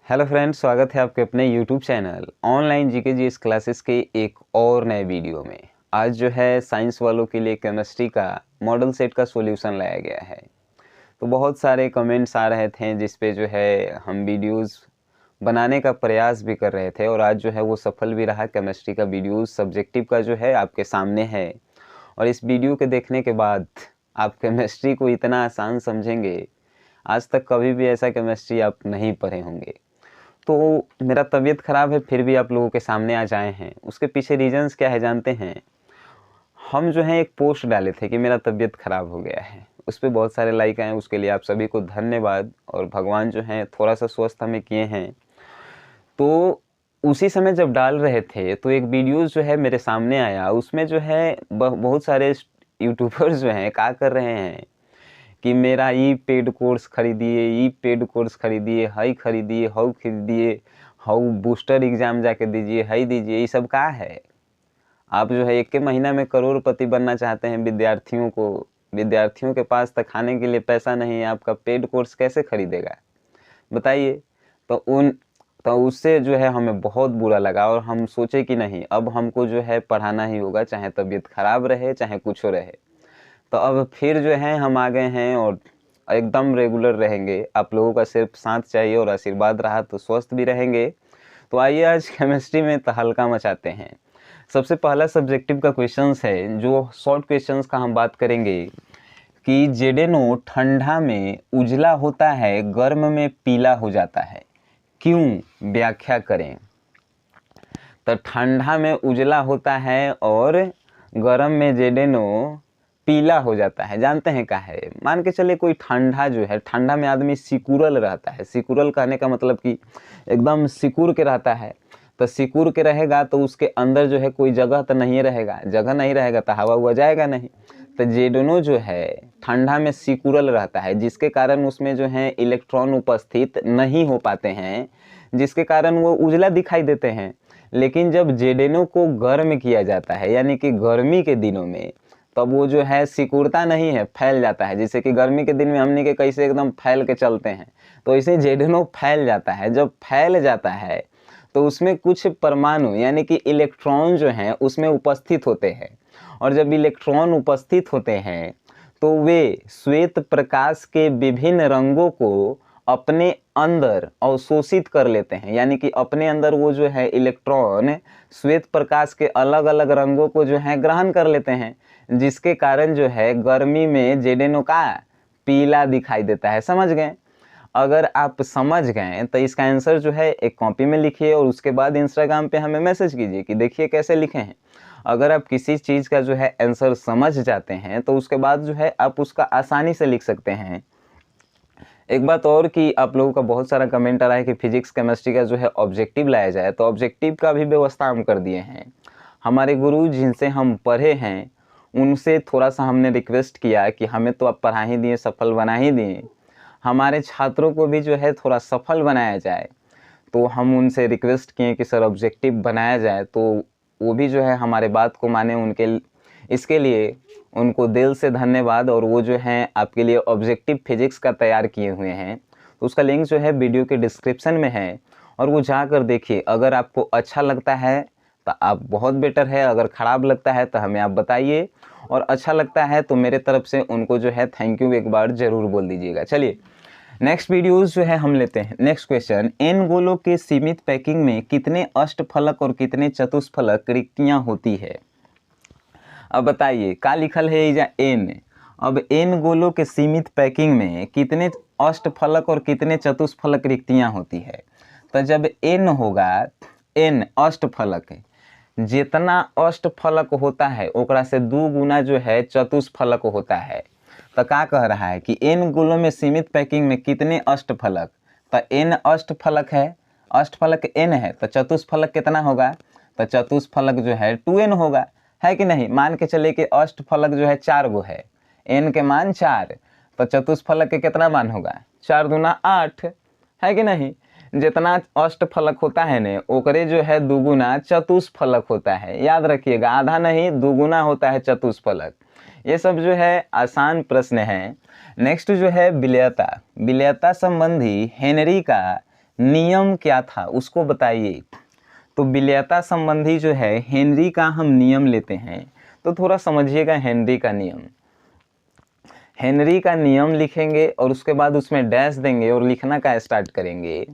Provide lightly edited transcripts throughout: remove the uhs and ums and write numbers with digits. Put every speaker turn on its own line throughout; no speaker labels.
Hello friends, स्वागत है आपके अपने YouTube channel online GK GS classes के एक और नए वीडियो में। आज जो है साइंस वालों के लिए केमिस्ट्री का मॉडल सेट का सॉल्यूशन लाया गया है। तो बहुत सारे कमेंट्स आ रहे थे जिस पे जो है हम वीडियोस बनाने का प्रयास भी कर रहे थे और आज जो है वो सफल भी रहा। केमिस्ट्री का वीडियोस सब्जेक्टिव का जो है आपके सामने है और इस वीडियो के देखने के बाद आप केमिस्ट्री को इतना आसान समझेंगे, आज तक कभी भी ऐसा केमिस्ट्री आप नहीं पढ़े होंगे। तो मेरा तबीयत ख़राब है फिर भी आप लोगों के सामने आज आए हैं, उसके पीछे रीजंस क्या है जानते हैं? हम जो है एक पोस्ट डाले थे कि मेरा तबीयत ख़राब हो गया है, उस पर बहुत सारे लाइक आए, उसके लिए आप सभी को धन्यवाद। और भगवान जो है थोड़ा सा स्वस्थ हमें किए हैं। तो उसी समय जब डाल रहे थे तो एक वीडियो जो है मेरे सामने आया, उसमें जो है बहुत सारे यूट्यूबर्स जो हैं क्या कर रहे हैं कि मेरा ई पेड कोर्स खरीदिए, ई पेड कोर्स खरीदिए, हाई खरीदिए, हाउ खरीदिए, हाउ बूस्टर एग्ज़ाम जाके दीजिए, हाई दीजिए। ये सब क्या है? आप जो है एक के महीना में करोड़पति बनना चाहते हैं। विद्यार्थियों के पास तक खाने के लिए पैसा नहीं है, आपका पेड कोर्स कैसे खरीदेगा बताइए? तो उससे जो है हमें बहुत बुरा लगा और हम सोचे कि नहीं, अब हमको जो है पढ़ाना ही होगा, चाहे तबीयत ख़राब रहे चाहे कुछ हो रहे। तो अब फिर जो है हम आ गए हैं और एकदम रेगुलर रहेंगे। आप लोगों का सिर्फ साथ चाहिए और आशीर्वाद रहा तो स्वस्थ भी रहेंगे। तो आइए आज केमिस्ट्री में तहलका मचाते हैं। सबसे पहला सब्जेक्टिव का क्वेश्चंस है, जो शॉर्ट क्वेश्चंस का हम बात करेंगे कि जेडेनो ठंडा में उजला होता है, गर्म में पीला हो जाता है, क्यों? व्याख्या करें। तो ठंडा में उजला होता है और गर्म में जेडेनो पीला हो जाता है, जानते हैं क्या है? मान के चले कोई ठंडा जो है, ठंडा में आदमी सिकुड़ल रहता है। सिकुड़ल कहने का मतलब कि एकदम सिकुड़ के रहता है। तो सिकुड़ के रहेगा तो उसके अंदर जो है कोई जगह तो नहीं रहेगा, जगह नहीं रहेगा तो हवा हुआ जाएगा नहीं। तो जेडेनो जो है ठंडा में सिकुड़ल रहता है, जिसके कारण उसमें जो है इलेक्ट्रॉन उपस्थित नहीं हो पाते हैं, जिसके कारण वो उजला दिखाई देते हैं। लेकिन जब जेडेनो को गर्म किया जाता है, यानी कि गर्मी के दिनों में, तब वो जो है सिकुड़ता नहीं है, फैल जाता है। जैसे कि गर्मी के दिन में हमने के कैसे एकदम फैल के चलते हैं, तो इसे जेडेनो फैल जाता है। जब फैल जाता है तो उसमें कुछ परमाणु यानी कि इलेक्ट्रॉन जो हैं उसमें उपस्थित होते हैं, और जब इलेक्ट्रॉन उपस्थित होते हैं तो वे श्वेत प्रकाश के विभिन्न रंगों को अपने अंदर अवशोषित कर लेते हैं। यानी कि अपने अंदर वो जो है इलेक्ट्रॉन श्वेत प्रकाश के अलग अलग रंगों को जो है ग्रहण कर लेते हैं, जिसके कारण जो है गर्मी में जेडेनो का पीला दिखाई देता है। समझ गए? अगर आप समझ गए तो इसका आंसर जो है एक कॉपी में लिखिए और उसके बाद इंस्टाग्राम पे हमें मैसेज कीजिए कि देखिए कैसे लिखे हैं। अगर आप किसी चीज़ का जो है आंसर समझ जाते हैं तो उसके बाद जो है आप उसका आसानी से लिख सकते हैं। एक बात और कि आप लोगों का बहुत सारा कमेंट आ रहा है कि फिजिक्स केमिस्ट्री का जो है ऑब्जेक्टिव लाया जाए, तो ऑब्जेक्टिव का भी व्यवस्था हम कर दिए हैं। हमारे गुरु जिनसे हम पढ़े हैं उनसे थोड़ा सा हमने रिक्वेस्ट किया कि हमें तो आप पढ़ा ही दिए, सफल बना ही दिए, हमारे छात्रों को भी जो है थोड़ा सफल बनाया जाए। तो हम उनसे रिक्वेस्ट किए कि सर ऑब्जेक्टिव बनाया जाए, तो वो भी जो है हमारे बात को माने। इसके लिए उनको दिल से धन्यवाद। और वो जो हैं आपके लिए ऑब्जेक्टिव फिजिक्स का तैयार किए हुए हैं, तो उसका लिंक जो है वीडियो के डिस्क्रिप्शन में है, और वो जाकर देखिए। अगर आपको अच्छा लगता है तो आप बहुत बेटर है, अगर ख़राब लगता है तो हमें आप बताइए, और अच्छा लगता है तो मेरे तरफ से उनको जो है थैंक यू एक बार ज़रूर बोल दीजिएगा। चलिए नेक्स्ट वीडियोस जो है हम लेते हैं। नेक्स्ट क्वेश्चन, एन गोलों के सीमित पैकिंग में कितने अष्टफलक और कितने चतुष्फलक रिक्तियाँ होती है? अब बताइए का लिखल है या एन। अब एन गोलों के सीमित पैकिंग में कितने अष्टफलक और कितने चतुष्फलक रिक्तियाँ होती है? तो जब एन होगा, एन अष्टफलक है, जितना अष्टफलक होता है ओकरा से 2 गुना जो है चतुष्फलक होता है। तो क्या कह रहा है कि एन गोलों में सीमित पैकिंग में कितने अष्टफलक? तो एन अष्टफलक है, अष्टफलक एन है, तो चतुष्फलक कितना होगा? तो चतुष्फलक जो है 2n होगा, है कि नहीं? मान के चलिए कि अष्टफलक जो है 4 गो है, एन के मान 4, तो चतुष्फलक के कितना मान होगा? 4 दूना 8, है कि नहीं? जितना अष्टफलक होता है ने ओकरे जो है 2 गुना चतुष्फलक होता है। याद रखिएगा, आधा नहीं 2 गुना होता है चतुष्फलक। ये सब जो है आसान प्रश्न है। नेक्स्ट जो है विलयता। विलयता संबंधी हेनरी का नियम क्या था उसको बताइए। तो विलेयता संबंधी जो है हेनरी का हम नियम लेते हैं, तो थोड़ा समझिएगा हेनरी का नियम। हेनरी का नियम लिखेंगे और उसके बाद उसमें डैश देंगे और लिखना का स्टार्ट करेंगे।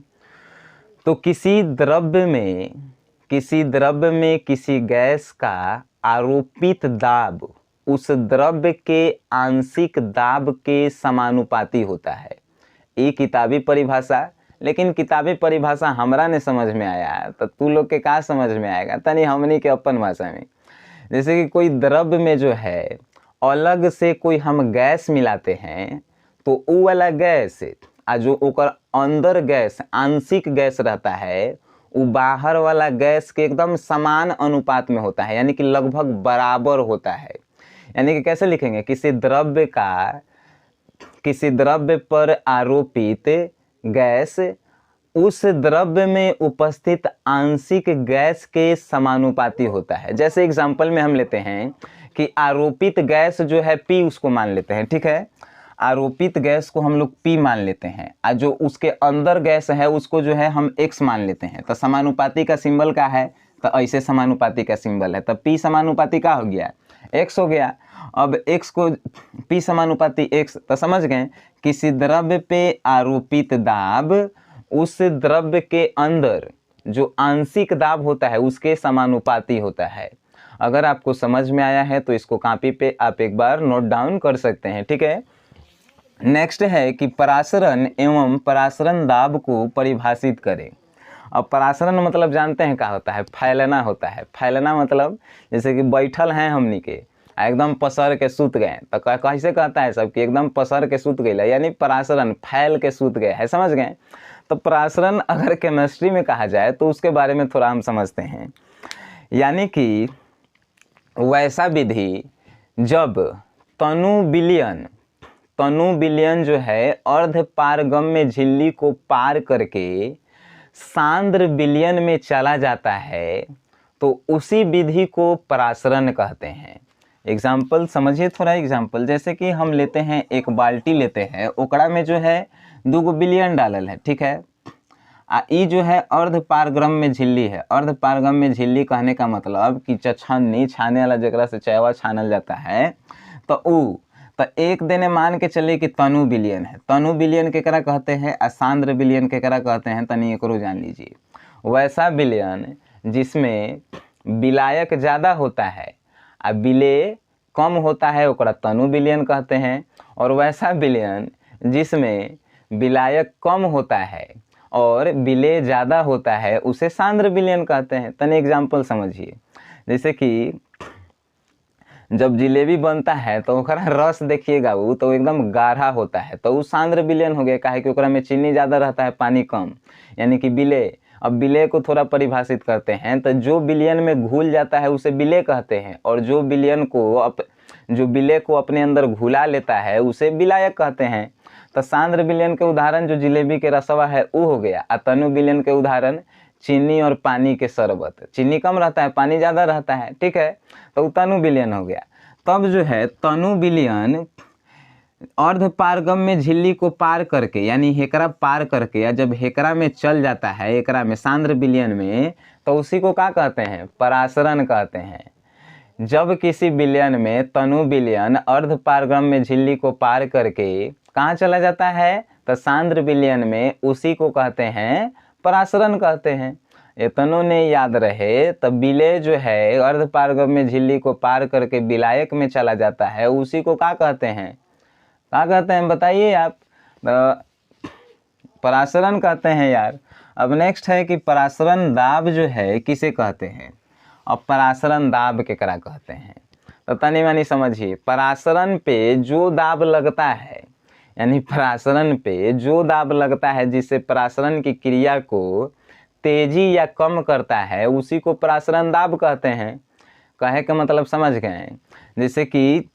तो किसी द्रव्य में किसी गैस का आरोपित दाब उस द्रव्य के आंशिक दाब के समानुपाती होता है। ये किताबी परिभाषा, लेकिन किताबी परिभाषा हमरा ने समझ में आया तो तू लोग के का समझ में आएगा तनी हमनी के अपन भाषा में। जैसे कि कोई द्रव्य में जो है अलग से कोई हम गैस मिलाते हैं, तो वो वाला गैस आ जो ओकर अंदर गैस आंशिक गैस रहता है वो बाहर वाला गैस के एकदम समान अनुपात में होता है, यानी कि लगभग बराबर होता है। यानी कि कैसे लिखेंगे, किसी द्रव्य पर आरोपित गैस उस द्रव्य में उपस्थित आंशिक गैस के समानुपाती होता है। जैसे एग्जांपल में हम लेते हैं कि आरोपित गैस जो है P, उसको मान लेते हैं, ठीक है। आरोपित गैस को हम लोग P मान लेते हैं और जो उसके अंदर गैस है उसको जो है हम X मान लेते हैं। तो समानुपाती का सिंबल क्या है, तो ऐसे समानुपाती का सिंबल है, तो P समानुपाती क्या हो गया, X हो गया। अब X को P समानुपाती X, तो समझ गए किसी द्रव्य पे आरोपित दाब उस द्रव्य के अंदर जो आंशिक दाब होता है उसके समानुपाती होता है। अगर आपको समझ में आया है तो इसको कॉपी पे आप एक बार नोट डाउन कर सकते हैं, ठीक है। नेक्स्ट है कि परासरण एवं परासरण दाब को परिभाषित करें। अब परासरण मतलब जानते हैं क्या होता है, फैलना होता है। फैलना मतलब जैसे कि बैठल हैं हमनी के एकदम पसर के सूत गए, तो कैसे कहता है सब कि एकदम पसर के सूत गए, यानी परासरण फैल के सूत गए है, समझ गए। तो परासरण अगर केमिस्ट्री में कहा जाए तो उसके बारे में थोड़ा हम समझते हैं। यानी कि वैसा विधि जब तनु विलयन जो है अर्ध पारगम्य झिल्ली को पार करके सांद्र विलयन में चला जाता है, तो उसी विधि को परासरण कहते हैं। एग्जाम्पल समझिए थोड़ा एग्जाम्पल, जैसे कि हम लेते हैं एक बाल्टी लेते हैं, ओकरा में जो है 2 विलयन डालल है, ठीक है। ई जो है अर्ध पारगम्य झिल्ली है। अर्ध पारगम्य झिल्ली कहने का मतलब कि छन्नी छाने वाला जगह से चायवा छानल जाता है, तो एक दिन मान के चले कि तनु विलयन है। तनु विलयन केकरा कहते हैं और सांद्र विलयन केकरा कहते हैं, तनी एकरो जान लीजिए। वैसा विलयन जिसमें विलायक ज़्यादा होता है और विलेय कम होता है ओकरा तनु विलयन कहते हैं, और वैसा विलयन जिसमें विलायक कम होता है और विलेय ज़्यादा होता है उसे सांद्र विलयन कहते हैं। तनी एग्जाम्पल समझिए, जैसे कि जब जिलेबी बनता है तो ओकरा रस देखिएगा वो तो एकदम गाढ़ा होता है, तो वो सांद्र विलयन हो गया, काहे कि ओकरा में चीनी ज़्यादा रहता है पानी कम, यानी कि विलेय। अब विलेय को थोड़ा परिभाषित करते हैं, तो जो विलयन में घुल जाता है उसे विलेय कहते हैं, और जो विलेय को अपने अंदर घुला लेता है उसे विलायक कहते हैं। तो सांद्र विलयन के उदाहरण जो जिलेबी के रसवा है वो हो गया, और तनु विलयन के उदाहरण चीनी और पानी के शरबत। चीनी कम रहता है, पानी ज़्यादा रहता है, ठीक है, तो तनु विलयन हो गया। तब जो है तनु विलयन अर्ध पारगम्य झिल्ली को पार करके, यानी हेकरा पार करके, या जब हेकरा में चल जाता है हेकरा में सांद्र विलयन में, तो उसी को क्या कहते हैं, परासरण कहते हैं। जब किसी विलयन में तनु विलयन अर्ध पारगम्य झिल्ली को पार करके कहाँ चला जाता है, तो सांद्र विलयन में, उसी को कहते हैं परासरण कहते हैं। इतनों ने याद रहे, तब विलेय जो है अर्ध पारगम्य झिल्ली को पार करके विलायक में चला जाता है, उसी को क्या कहते हैं, बताइए आप। परासरण कहते हैं यार। अब नेक्स्ट है कि परासरण दाब जो है किसे कहते हैं। अब परासरण दाब केकरा कहते हैं, तो तनी मनी समझिए। परासरण पे जो दाब लगता है, यानी परासरण पे जो दाब लगता है जिससे परासरण की क्रिया को तेजी या कम करता है, उसी को परासरण दाब कहते हैं। कहे का मतलब समझ गए। जैसे कि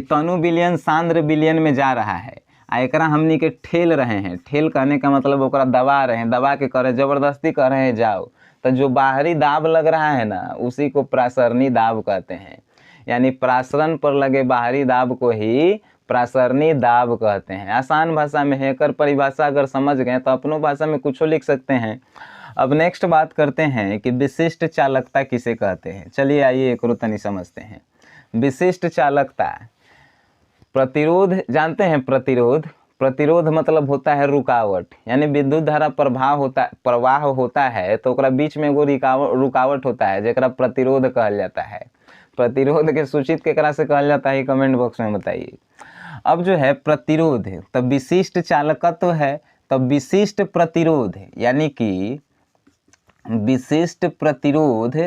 तनु विलयन सांद्र विलयन में जा रहा है, एकरा हमनी के ठेल रहे हैं। ठेल कहने का मतलब ओकरा दबा रहे हैं, दबा के करे जबरदस्ती कर रहे हैं जाओ, तो जो बाहरी दाब लग रहा है ना उसी को परासरणी दाब कहते हैं। यानी परासरण पर लगे बाहरी दाब को ही प्रासरणी दाब कहते हैं। आसान भाषा में है, एकर परिभाषा अगर समझ गए तो अपनों भाषा में कुछ लिख सकते हैं। अब नेक्स्ट बात करते हैं कि विशिष्ट चालकता किसे कहते हैं। चलिए आइए एक तनी समझते हैं। विशिष्ट चालकता, प्रतिरोध जानते हैं। प्रतिरोध मतलब होता है रुकावट, यानी विद्युत धारा प्रवाह होता है तो ओकरा बीच में एगो रुकावट होता है जेकरा प्रतिरोध कहल जाता है। प्रतिरोध के सूचित केकरा से कहल जाता है कमेंट बॉक्स में बताइए। अब जो है प्रतिरोध है तब विशिष्ट चालकत्व है, तब विशिष्ट प्रतिरोध है, यानी कि विशिष्ट प्रतिरोध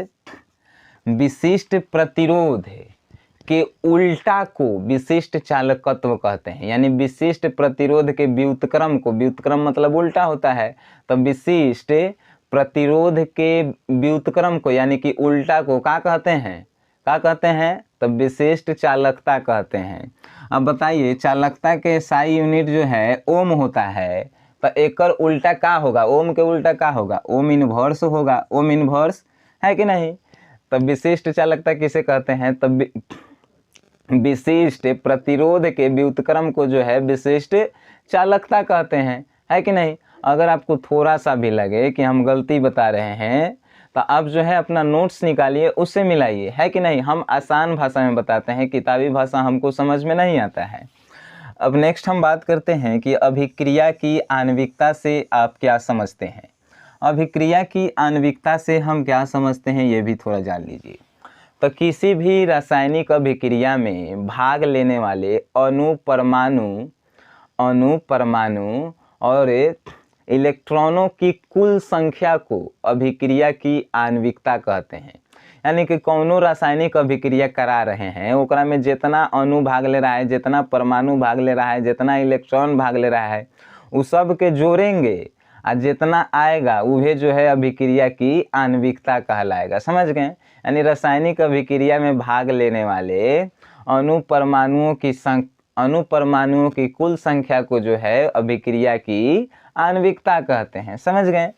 के उल्टा को विशिष्ट चालकत्व कहते हैं। यानी विशिष्ट प्रतिरोध के व्युत्क्रम को, व्युत्क्रम मतलब उल्टा होता है, तब विशिष्ट प्रतिरोध के व्युत्क्रम को यानी कि उल्टा को क्या कहते हैं तब विशिष्ट चालकता कहते हैं। अब बताइए चालकता के SI यूनिट जो है ओम होता है, तो एकर उल्टा क्या होगा, ओम के उल्टा क्या होगा, ओम इनवर्स होगा। ओम इनवर्स है कि नहीं। तब विशिष्ट चालकता किसे कहते हैं, तब विशिष्ट प्रतिरोध के व्युत्क्रम को जो है विशिष्ट चालकता कहते हैं, है कि नहीं। अगर आपको थोड़ा सा भी लगे कि हम गलती बता रहे हैं तो आप जो है अपना नोट्स निकालिए, उससे मिलाइए, है कि नहीं। हम आसान भाषा में बताते हैं, किताबी भाषा हमको समझ में नहीं आता है। अब नेक्स्ट हम बात करते हैं कि अभिक्रिया की आणविकता से आप क्या समझते हैं। अभिक्रिया की आणविकता से हम क्या समझते हैं ये भी थोड़ा जान लीजिए। तो किसी भी रासायनिक अभिक्रिया में भाग लेने वाले अणु, परमाणु और इलेक्ट्रॉनों की कुल संख्या को अभिक्रिया की आणविकता कहते हैं। यानी कि कौनो रासायनिक अभिक्रिया करा रहे हैं, ओकरा में जितना अणु भाग ले रहा है, जितना परमाणु भाग ले रहा है, जितना इलेक्ट्रॉन भाग ले रहा है, उस सब के जोड़ेंगे और जितना आएगा वह जो है अभिक्रिया की आणविकता कहलाएगा। समझ गए। यानी रासायनिक अभिक्रिया में भाग लेने वाले अणु परमाणुओं की कुल संख्या को जो है अभिक्रिया की आणविकता कहते हैं। समझ गए।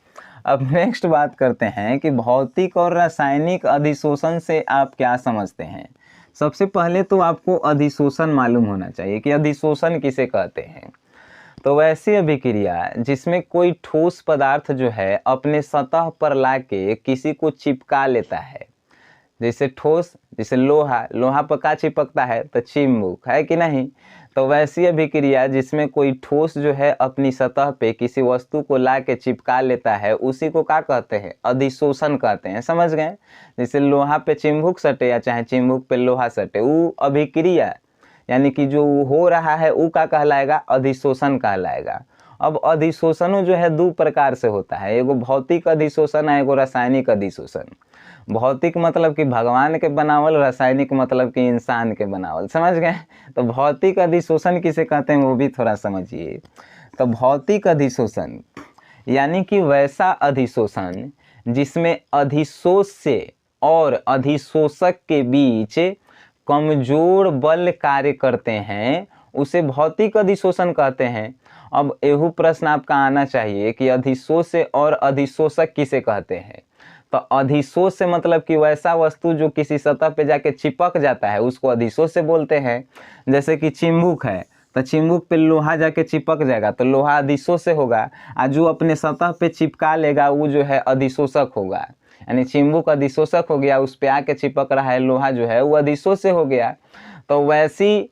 अब नेक्स्ट बात करते हैं कि भौतिक और रासायनिक अधिशोषण से आप क्या समझते हैं। सबसे पहले तो आपको अधिशोषण मालूम होना चाहिए कि अधिशोषण किसे कहते हैं। तो वैसी अभिक्रिया जिसमें कोई ठोस पदार्थ जो है अपने सतह पर लाके किसी को चिपका लेता है, जैसे ठोस, जैसे लोहा पर क्या चिपकता है तो चिम्बुक, है कि नहीं। तो वैसी अभिक्रिया जिसमें कोई ठोस जो है अपनी सतह पे किसी वस्तु को ला के चिपका लेता है, उसी को क्या कहते हैं, अधिशोषण कहते हैं। समझ गए। जैसे लोहा पे चिम्बुक सटे या चाहे चिम्बुक पे लोहा सटे, वो अभिक्रिया यानी कि जो हो रहा है वो क्या कहलाएगा, अधिशोषण कहलाएगा। अब अधिशोषण जो है दो प्रकार से होता है, एगो भौतिक अधिशोषण है, एगो रासायनिक अधिशोषण। भौतिक मतलब कि भगवान के बनावल, रासायनिक मतलब कि इंसान के बनावल। समझ गए। तो भौतिक अधिशोषण किसे कहते हैं वो भी थोड़ा समझिए। तो भौतिक अधिशोषण यानी कि वैसा अधिशोषण जिसमें अधिशोष्य और अधिशोषक के बीच कमजोर बल कार्य करते हैं, उसे भौतिक अधिशोषण कहते हैं। अब एहू प्रश्न आपका आना चाहिए कि अधिशोष्य और अधिशोषक किसे कहते हैं। तो अधिशोष्य मतलब कि वैसा वस्तु जो किसी सतह पे जाके चिपक जाता है उसको अधिशोष्य बोलते हैं। जैसे कि चिम्बुक है तो चिम्बुक पे लोहा जाके चिपक जाएगा तो लोहा अधिशोष्य होगा, और जो अपने सतह पे चिपका लेगा वो जो है अधिशोषक होगा। यानी चिम्बुक अधिशोषक हो गया, उस पे आके चिपक रहा है लोहा जो है वो अधिशोष्य हो गया। तो वैसी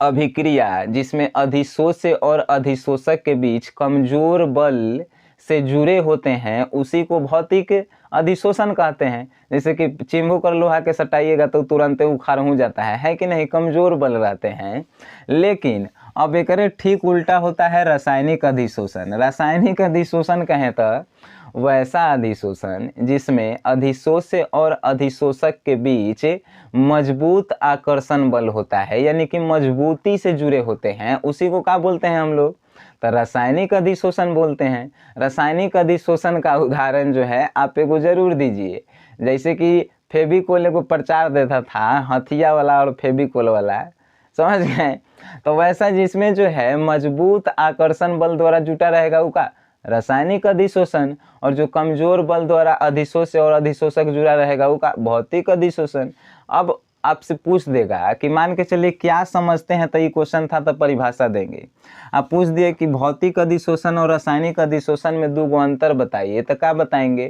अभिक्रिया जिसमें अधिशोष्य और अधिशोषक के बीच कमजोर बल से जुड़े होते हैं उसी को भौतिक अधिशोषण कहते हैं। जैसे कि चिम्बुक और लोहा के सटाइएगा तो तुरंत उखाड़ हो जाता है कि नहीं, कमजोर बल रहते हैं। लेकिन अब एक ठीक उल्टा होता है रासायनिक अधिशोषण। रासायनिक अधिशोषण कहें तो वैसा अधिशोषण जिसमें अधिशोष्य और अधिशोषक के बीच मजबूत आकर्षण बल होता है, यानी कि मजबूती से जुड़े होते हैं, उसी को क्या बोलते हैं हम लोग, तो रासायनिक अधिशोषण बोलते हैं। रासायनिक अधिशोषण का उदाहरण जो है आप एगो जरूर दीजिए। जैसे कि फेविकोल एगो प्रचार देता था, हथिया वाला और फेविकोल वाला, समझ गए। तो वैसा जिसमें जो है मजबूत आकर्षण बल द्वारा जुटा रहेगा वो का रासायनिक अधिशोषण, और जो कमजोर बल द्वारा अधिशोष्य और अधिशोषक जुड़ा रहेगा वो का भौतिक अधिशोषण। अब आपसे पूछ देगा कि मान के चलिए क्या समझते हैं, तो ये क्वेश्चन था तो परिभाषा देंगे। आप पूछ दिए कि भौतिक अधिशोषण और रासायनिक अधिशोषण में दो अंतर बताइए, तो क्या बताएंगे?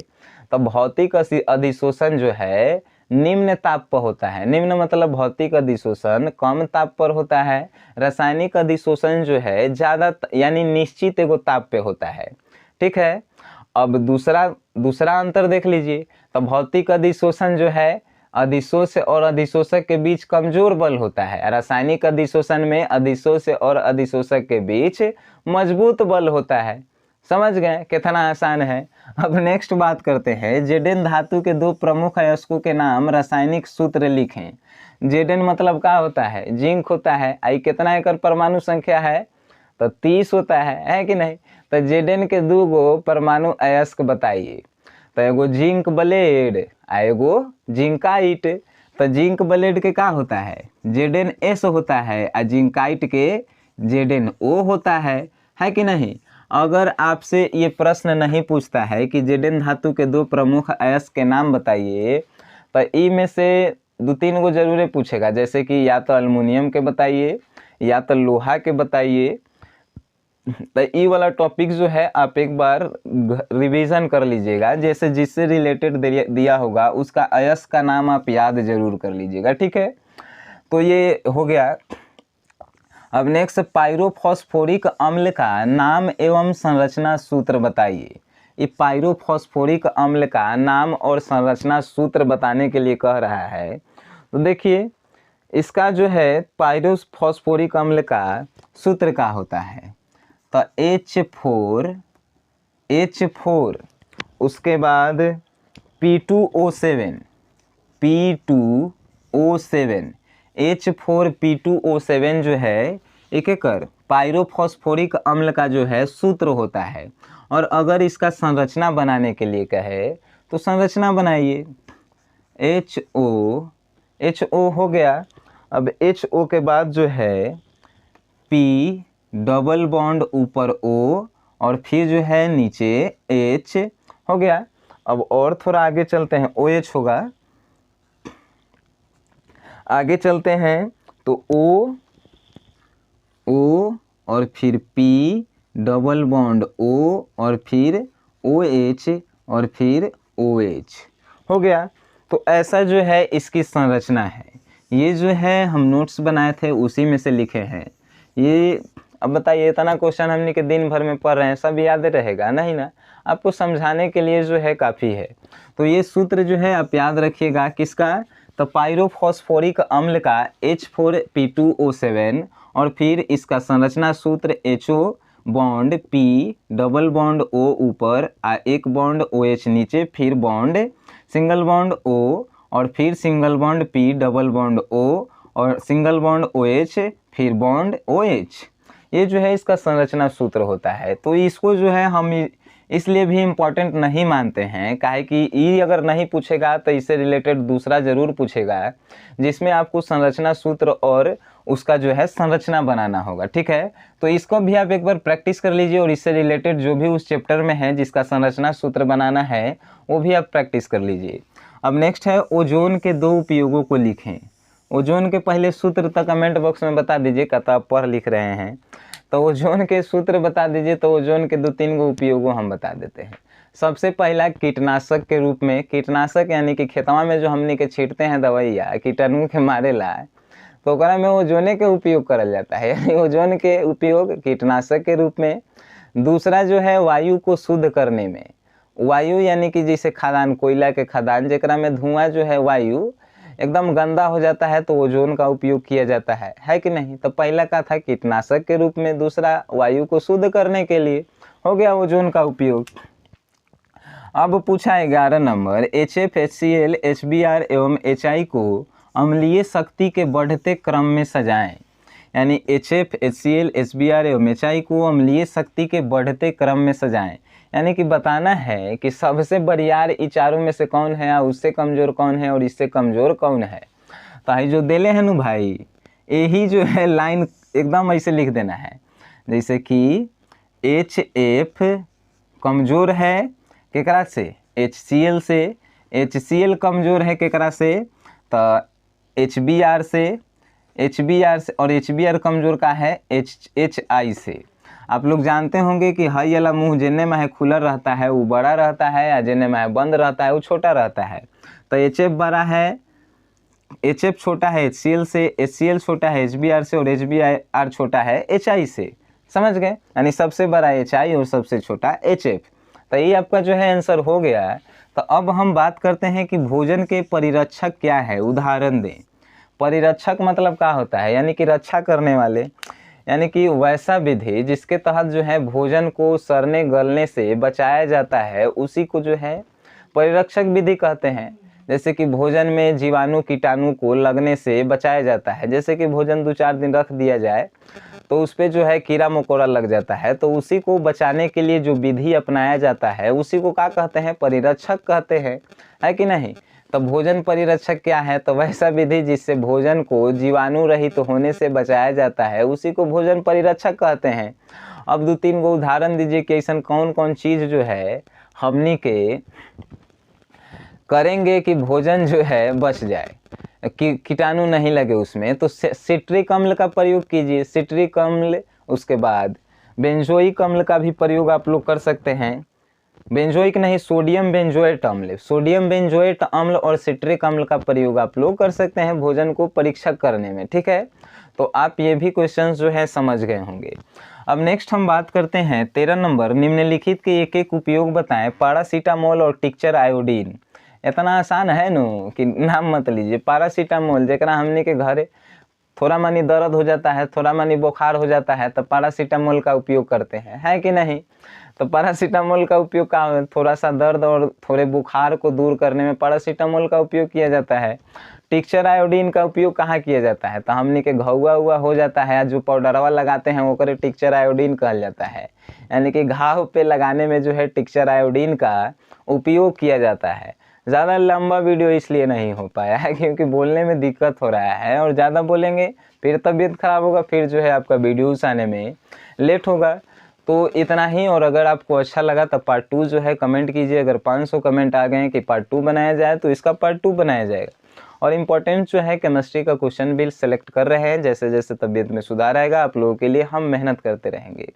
तो भौतिक अधिशोषण जो है निम्न ताप पर होता है। निम्न मतलब भौतिक अधिशोषण कम ताप पर होता है। रासायनिक अधिशोषण जो है ज़्यादा यानी निश्चित एगो ताप पे होता है। ठीक है। अब दूसरा अंतर देख लीजिए। तो भौतिक अधिशोषण जो है अधिशोष और अधिशोषक के बीच कमजोर बल होता है। रासायनिक अधिशोषण में अधिशोष और अधिशोषक के बीच मजबूत बल होता है। समझ गए कितना आसान है। अब नेक्स्ट बात करते हैं, जेडेन धातु के दो प्रमुख अयस्कों के नाम रासायनिक सूत्र लिखें। जेडेन मतलब क्या होता है? जिंक होता है। आई कितना एकर परमाणु संख्या है? तो 30 होता है कि नहीं? तो जेडेन के दो गो परमाणु अयस्क बताइए। तो एगो जिंक ब्लेड आ एगो जिंकाइट। तो जिंक ब्लेड के क्या होता है? जेडेन एस होता है और जिंकाइट के जेडेन ओ होता है कि नहीं? अगर आपसे ये प्रश्न नहीं पूछता है कि जेडेन धातु के दो प्रमुख अयस्क के नाम बताइए, तो ई में से 2-3 गो जरूर पूछेगा, जैसे कि या तो अल्युमिनियम के बताइए या तो लोहा के बताइए। तो ये वाला टॉपिक जो है आप एक बार रिवीजन कर लीजिएगा, जैसे जिससे रिलेटेड दिया होगा उसका अयस्क का नाम आप याद जरूर कर लीजिएगा। ठीक है, तो ये हो गया। अब नेक्स्ट, पायरोफॉस्फोरिक अम्ल का नाम एवं संरचना सूत्र बताइए। ये पायरोफॉस्फोरिक अम्ल का नाम और संरचना सूत्र बताने के लिए कह रहा है। तो देखिए इसका जो है पायरोफॉस्फोरिक अम्ल का सूत्र का होता है, तो H4 उसके बाद P2O7 H4P2O7 जो है एक एकर पायरोफॉस्फोरिक अम्ल का जो है सूत्र होता है। और अगर इसका संरचना बनाने के लिए कहे तो संरचना बनाइए। HO हो गया। अब HO के बाद जो है P डबल बॉन्ड ऊपर O और फिर जो है नीचे H हो गया। अब और थोड़ा आगे चलते हैं, OH होगा। आगे चलते हैं तो O और फिर P डबल बॉन्ड O और फिर OH और फिर OH हो गया। तो ऐसा जो है इसकी संरचना है। ये जो है हम नोट्स बनाए थे उसी में से लिखे हैं ये। अब बताइए इतना क्वेश्चन हमने के दिन भर में पढ़ रहे हैं, सब याद रहेगा नहीं ना? आपको समझाने के लिए जो है काफ़ी है। तो ये सूत्र जो है आप याद रखिएगा किसका? तो पायरोफॉस्फोरिक अम्ल का H4P2O7 और फिर इसका संरचना सूत्र HO bond P double bond O ऊपर एक बॉन्ड OH नीचे, फिर बॉन्ड सिंगल बॉन्ड O और फिर single bond P double bond O और सिंगल बॉन्ड OH फिर बॉन्ड OH। ये जो है इसका संरचना सूत्र होता है। तो इसको जो है हम इसलिए भी इम्पोर्टेंट नहीं मानते हैं, काहे कि ये अगर नहीं पूछेगा तो इससे रिलेटेड दूसरा ज़रूर पूछेगा जिसमें आपको संरचना सूत्र और उसका जो है संरचना बनाना होगा। ठीक है, तो इसको भी आप एक बार प्रैक्टिस कर लीजिए और इससे रिलेटेड जो भी उस चैप्टर में है जिसका संरचना सूत्र बनाना है वो भी आप प्रैक्टिस कर लीजिए। अब नेक्स्ट है ओजोन के दो उपयोगों को लिखें। ओजोन के पहले सूत्र तक कमेंट बॉक्स में बता दीजिए, कहता आप पढ़ लिख रहे हैं। तो ओजोन के सूत्र बता दीजिए। तो ओजोन के 2-3 गो उपयोगों हम बता देते हैं। सबसे पहला कीटनाशक के रूप में। कीटनाशक यानी कि खेतवा में जो हमने के छींटते हैं दवाइया कीटाणु के मारे ला, तो ओकरा में ओजोने के उपयोग करल जाता है, यानी ओजोन के उपयोग कीटनाशक के रूप में। दूसरा जो है वायु को शुद्ध करने में। वायु यानी कि जैसे खदान, कोयला के खदान जेकरा में धुआं जो है वायु एकदम गंदा हो जाता है, तो ओजोन का उपयोग किया जाता है कि नहीं? तो पहला का था कीटनाशक के रूप में, दूसरा वायु को शुद्ध करने के लिए हो गया ओजोन का उपयोग। अब पूछा 11 नंबर, HF, HCl, HBr एवं HI को अम्लीय शक्ति के बढ़ते क्रम में सजाएं। यानी HF, HCl, HBr एवं HI को अम्लीय शक्ति के बढ़ते क्रम में सजाएं, यानी कि बताना है कि सबसे बरियार इन चारों में से कौन है, उससे कमज़ोर कौन है और इससे कमज़ोर कौन है। तो आई जो देले हैं नु भाई, यही जो है लाइन एकदम ऐसे लिख देना है, जैसे कि HF कमज़ोर है केकरा से? HCl से। HCl कमज़ोर है केकरा से? तो HBr से और HBr कमजोर का है HI से। आप लोग जानते होंगे कि हई वाला मुंह जेने में है खुला रहता है वो बड़ा रहता है, या जेने में है बंद रहता है वो छोटा रहता है। तो HF बड़ा है, HF छोटा है HCl से, HCl छोटा है HBr से, और HBr छोटा है HI से। समझ गए? यानी सबसे बड़ा HI और सबसे छोटा HF। तो ये आपका जो है आंसर हो गया है। तो अब हम बात करते हैं कि भोजन के परिरक्षक क्या है, उदाहरण दें। परिरक्षक मतलब क्या होता है, यानी कि रक्षा करने वाले, यानी कि वैसा विधि जिसके तहत जो है भोजन को सड़ने गलने से बचाया जाता है, उसी को जो है परिरक्षक विधि कहते हैं। जैसे कि भोजन में जीवाणु कीटाणु को लगने से बचाया जाता है। जैसे कि भोजन 2-4 दिन रख दिया जाए तो उस पर जो है कीड़ा मकोड़ा लग जाता है, तो उसी को बचाने के लिए जो विधि अपनाया जाता है उसी को क्या कहते हैं, परिरक्षक कहते हैं, है कि नहीं। तो भोजन परिरक्षक क्या है, तो वैसा विधि जिससे भोजन को जीवाणु रहित होने से बचाया जाता है उसी को भोजन परिरक्षक कहते हैं। अब 2-3 गो उदाहरण दीजिए कि ऐसा कौन कौन चीज़ जो है हमनी के करेंगे कि भोजन जो है बच जाए, कि कीटाणु नहीं लगे उसमें। तो सिट्रिक अम्ल का प्रयोग कीजिए, सिट्रिक अम्ल, उसके बाद बेंजोइक अम्ल का भी प्रयोग आप लोग कर सकते हैं। बेंजोइक नहीं, सोडियम बेंजोएट अम्ल, सोडियम बेंजोएट अम्ल और सिट्रिक अम्ल का प्रयोग आप लोग कर सकते हैं भोजन को परीक्षक करने में। ठीक है, तो आप ये भी क्वेश्चंस जो है समझ गए होंगे। अब नेक्स्ट हम बात करते हैं 13 नंबर, निम्नलिखित के एक एक उपयोग बताएं। पैरासीटामोल और टिंचर आयोडीन। इतना आसान है नो कि नाम मत लीजिए। पैरासीटामोल जरा हमने के घरे थोड़ा मानी दर्द हो जाता है, थोड़ा मानी बुखार हो जाता है, तो पैरासीटामोल का उपयोग करते हैं, है कि नहीं। तो पैरासीटामोल का उपयोग का थोड़ा सा दर्द और थोड़े बुखार को दूर करने में पैरासीटामोल का उपयोग किया जाता है। टिंचर आयोडीन का उपयोग कहाँ किया जाता है, तो हमने के घाव हुआ हो जाता है, जो पाउडरवा लगाते हैं वो करे टिंचर आयोडीन कहल जाता है। यानी कि घाव पे लगाने में जो है टिंचर आयोडीन का उपयोग किया जाता है। ज़्यादा लंबा वीडियो इसलिए नहीं हो पाया है क्योंकि बोलने में दिक्कत हो रहा है, और ज़्यादा बोलेंगे फिर तबीयत खराब होगा, फिर जो है आपका वीडियोस आने में लेट होगा। तो इतना ही, और अगर आपको अच्छा लगा तो पार्ट 2 जो है कमेंट कीजिए। अगर 500 कमेंट आ गए कि पार्ट 2 बनाया जाए तो इसका पार्ट 2 बनाया जाएगा। और इम्पोर्टेंट जो है केमिस्ट्री का क्वेश्चन भी सिलेक्ट कर रहे हैं। जैसे जैसे तबीयत में सुधार आएगा आप लोगों के लिए हम मेहनत करते रहेंगे।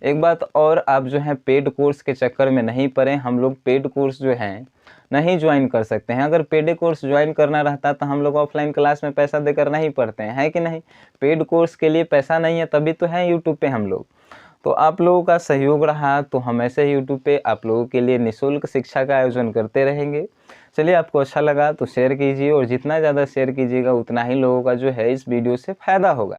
एक बात और, आप जो है पेड कोर्स के चक्कर में नहीं पड़े। हम लोग पेड कोर्स जो हैं नहीं ज्वाइन कर सकते हैं। अगर पेड कोर्स ज्वाइन करना रहता तो हम लोग ऑफलाइन क्लास में पैसा देकर नहीं पढ़ते हैं, है कि नहीं। पेड कोर्स के लिए पैसा नहीं है, तभी तो है यूट्यूब पे हम लोग। तो आप लोगों का सहयोग रहा तो हम ऐसे यूट्यूब पे आप लोगों के लिए निःशुल्क शिक्षा का आयोजन करते रहेंगे। चलिए, आपको अच्छा लगा तो शेयर कीजिए, और जितना ज़्यादा शेयर कीजिएगा उतना ही लोगों का जो है इस वीडियो से फ़ायदा होगा।